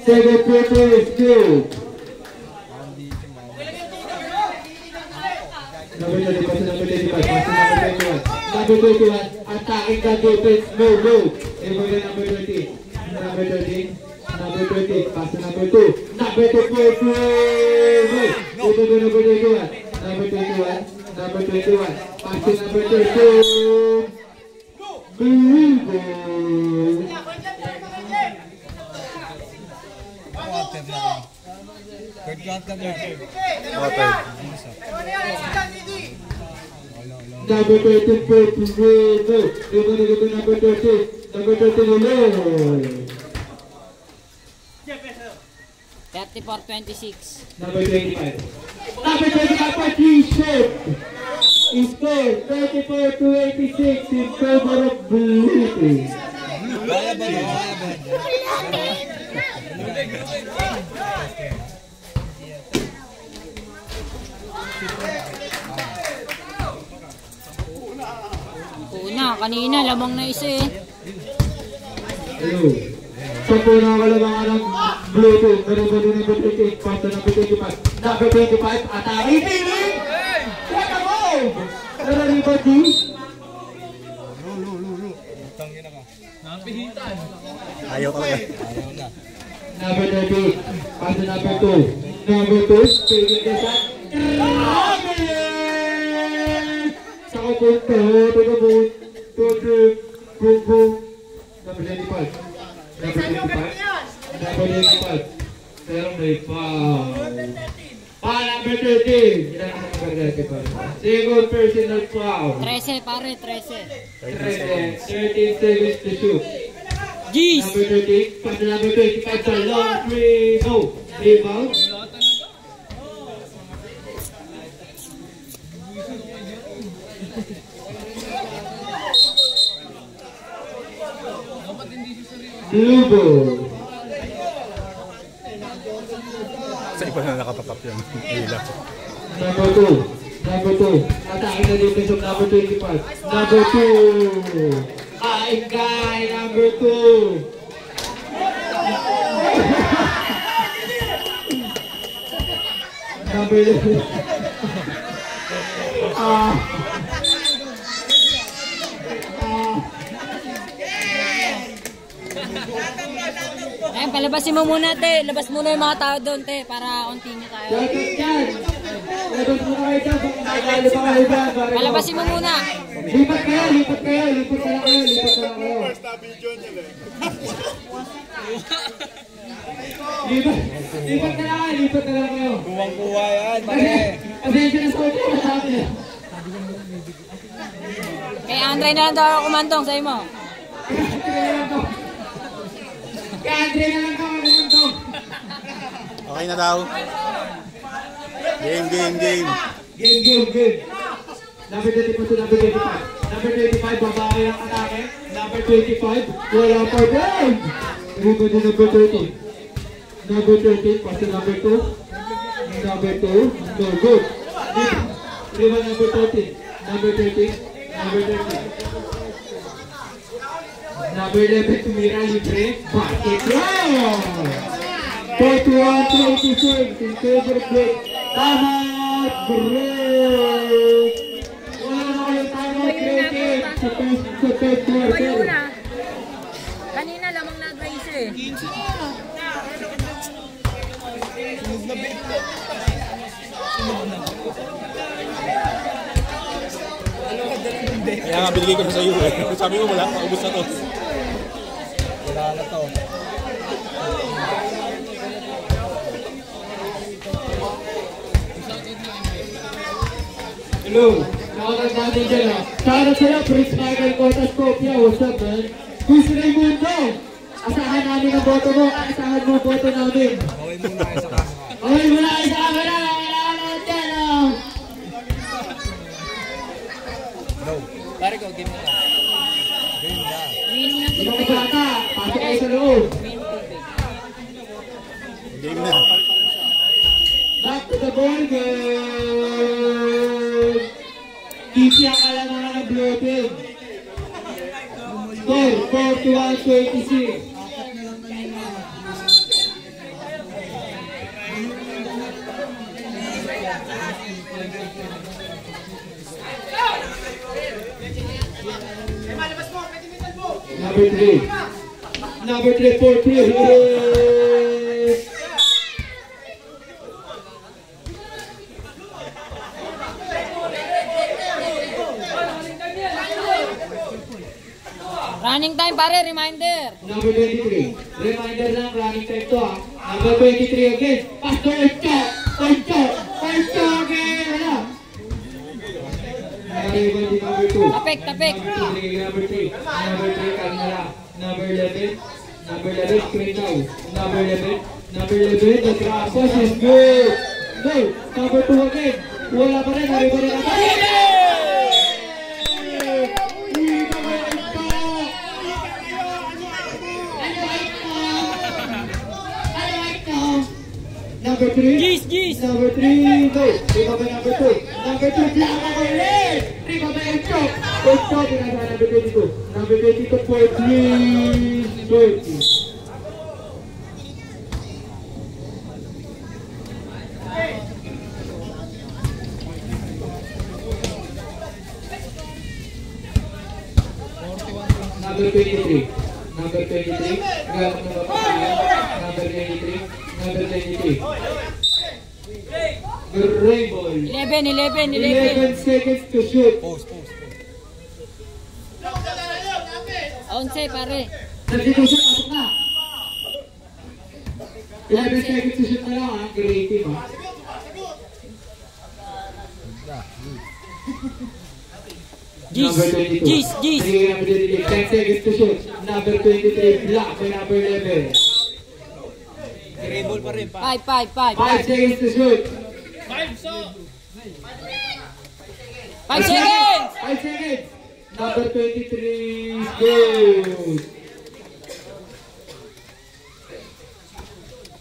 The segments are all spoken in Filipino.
Second quarter is good. Number 30, pass to number 35, pass to number 21. Number 21, attacking the defense, no. Able to number 30. Number 30, number 20, pass to number 2. Number 2, able to number 21. Number 21, number 21, pass to number 32. Number 34 to no. Able to number 30. Number 30 no. 34-26. Number 25. Number 25 for 3 shot. Score 34-86 in favor of Blue Team. Una, kanina lamang na isa eh. Hello. Sa puna kalabangan ng Blue Team. Meron ba din number 28? Pass to number 25. Number 25, atake. What a move! Pero rebound D. Ayaw ka lang. Number 30, pass to number 2. Number 2, taking the shot. Saka punta, boom. Number 25. Number 25. Pero may foul. Number 13. Single personal foul. 13 pare, 13. 13 seconds to shoot. Jeez! Number 13, pass to number 25, the long three, no. Rebound. Blue ball. Sa iba na nakapatap yan. Number 2. Attacking the defense of number 25. Number 2. Ay, guy, number 2. Number 11. Ayun, palabasin mo muna, te. Labas muna yung mga tao doon, te, para continue tayo. Labas muna kayo dyan. Palabasin mo muna. Lipat kayo. Lipat na kayo. Lipat na kayo. Kuwang-kuwa yan, pare. Pasensya na sa ulit ko sa akin. Kay Andre na lang daw ako kumantong, sa'yo mo. Kaya Andre na lang kumantong. Okay na daw. Game. Game. Number 30 to number 25. Number 25, babae ang atake. Number 25, wala pa game. Rebound to number 30. Number 30, pass to number 2. Number 2, no good. Rebound number 30. Number 30. Number 11, tumira libre. Basket round. 41-26 in favor of break. Timeout break. Wala na kayo timeout break sa first quarter. Kanina lamang na-advise eh. Kaya nga binigay ko na sa iyo eh. Sabi mo wala, maubos na to. Wala na to. Hello, shoutout natin dyan ha. Shoutout sa'yo, Prince Michael Cotascopia. What's up, man? Gusto na yung mundo. Asahan namin ang boto mo. Asahan mo ang boto namin. Okay muna kayo sa camera. Okay muna kayo sa camera. Kailangan dyan ha. Bro, pare ko, game na. Game na. Uminom ng Mga tubig. bata, pasok kayo sa loob. Uminom tubig. Game na. Back to the ball game. Easy ang kalamangan ng Blue Team. Score, 41-26. Number 3. Number 3 for 3. Running time pare, reminder. Number 23. Reminder lang, running time to ah. Number 23 again. Pastor Ocho again. Wala. Number 2. Tapik. Number 3. Number 3, Kalmala. Number 11. Number 11, screen now. Number 11. Number 11, the Grampos is good. No. Number 2 again. Wala pa rin. Number 2 again. Number 3. Gis. Number 3. No. Riba ba number 2? Number 2. Black ako ulit. Riba ba yung chop? Number 22. Number 22 for 3. 30. Number 23. Number 23. Gamit na ba pa tayo? Number 23. Number 23. Great ball. 11. 11 seconds to shoot. Post. 11 pare. Nandito siya, pasok na. 11 seconds to shoot na lang ha. Creative ha. Number 22. Gis. Number 23. 10 seconds to shoot. Number 23. Black by number 11. Dribble pa rin pa. 5 seconds to shoot. 5 seconds. 5 seconds. Number 23 is good.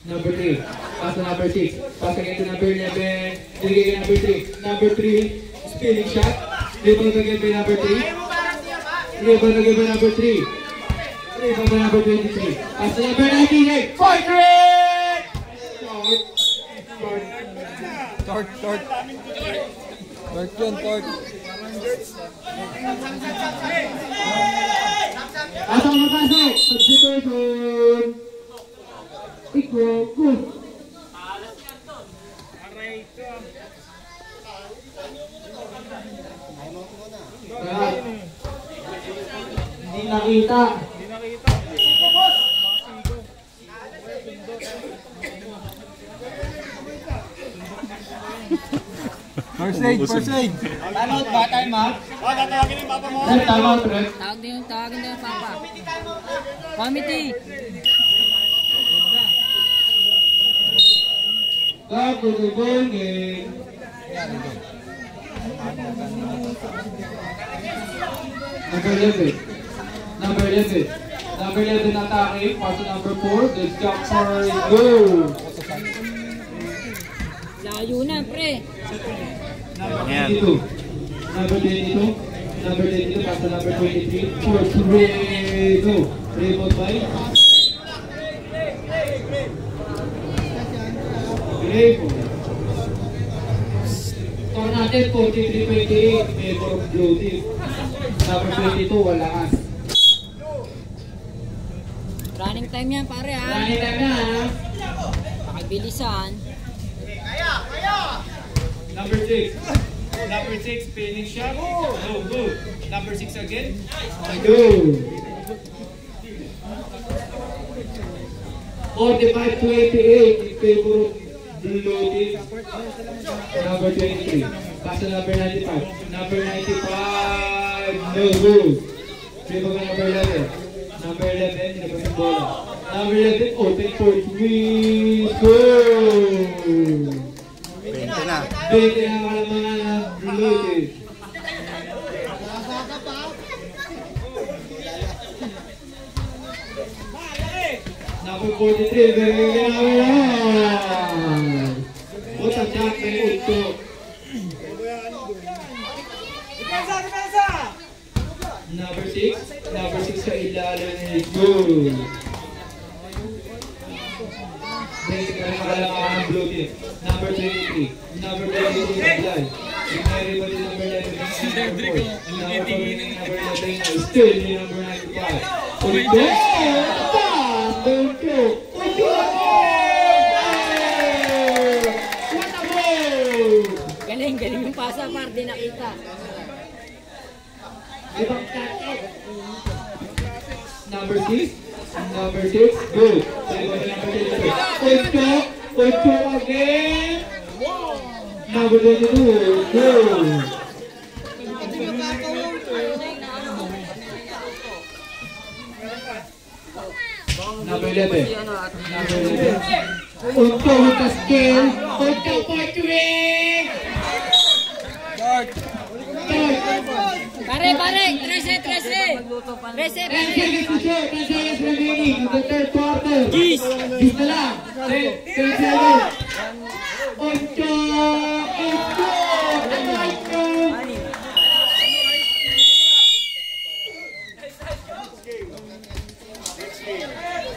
Number 3. Pass to number 6. Pass again to number 11. Dirigay kay number 3. Number 3. Spinning shot. Rebound again by number 3. Rebound again by number 3. Rebound by number 23. Pass to number 19. Point red! Tort yun. Pasok. Substitution. Equal. Good. Hindi nakita. First aid. Timeout ba? Timeout? Tatawagin yung papa mo. Timeout, Red. Tawagin din yung papa. Committee. Back to the ball game. Number 11. Number 11 attacking. Pass to number 4. The jumper is good. Layo na pre. Number 22. Pass to number 23. For 3. Go. Rebound by. Score natin 43-28. Favor of Blue Team. Number 22. Walakas. Running time yan pare ha. Running time na ha. Pakibilisan. Number 6, spinning shot. No, good. Number 6 again. Go. 45-28 in favor of Blue Team. Number 23. Pass to number 95. Number 95. No good. Favor of number 11. Number 11. Labas ang bola. Number 11. Open for 3. Go. 20 na. 20 na para mga Blue Team. Number 43, very what a shot by Utto. Number 6 sa ilalim is good. Basic na rin makalaman ang Blue team. Number 23. Number 23, Ablay. Everybody number 11. Number 11, still yung number 95. Punto! Punto! Punto! What a goal! Galing yung pasa, par, di nakita. Ibang target. Number 6. Number 6. Go. Punto! Punto again! Number 22. Go! Number 11. Number 11. Punto with the skill. Punto for 3. Pare, 13. 10 seconds to show. 10 seconds remaining in the third quarter. Gis na lang. 10 seconds.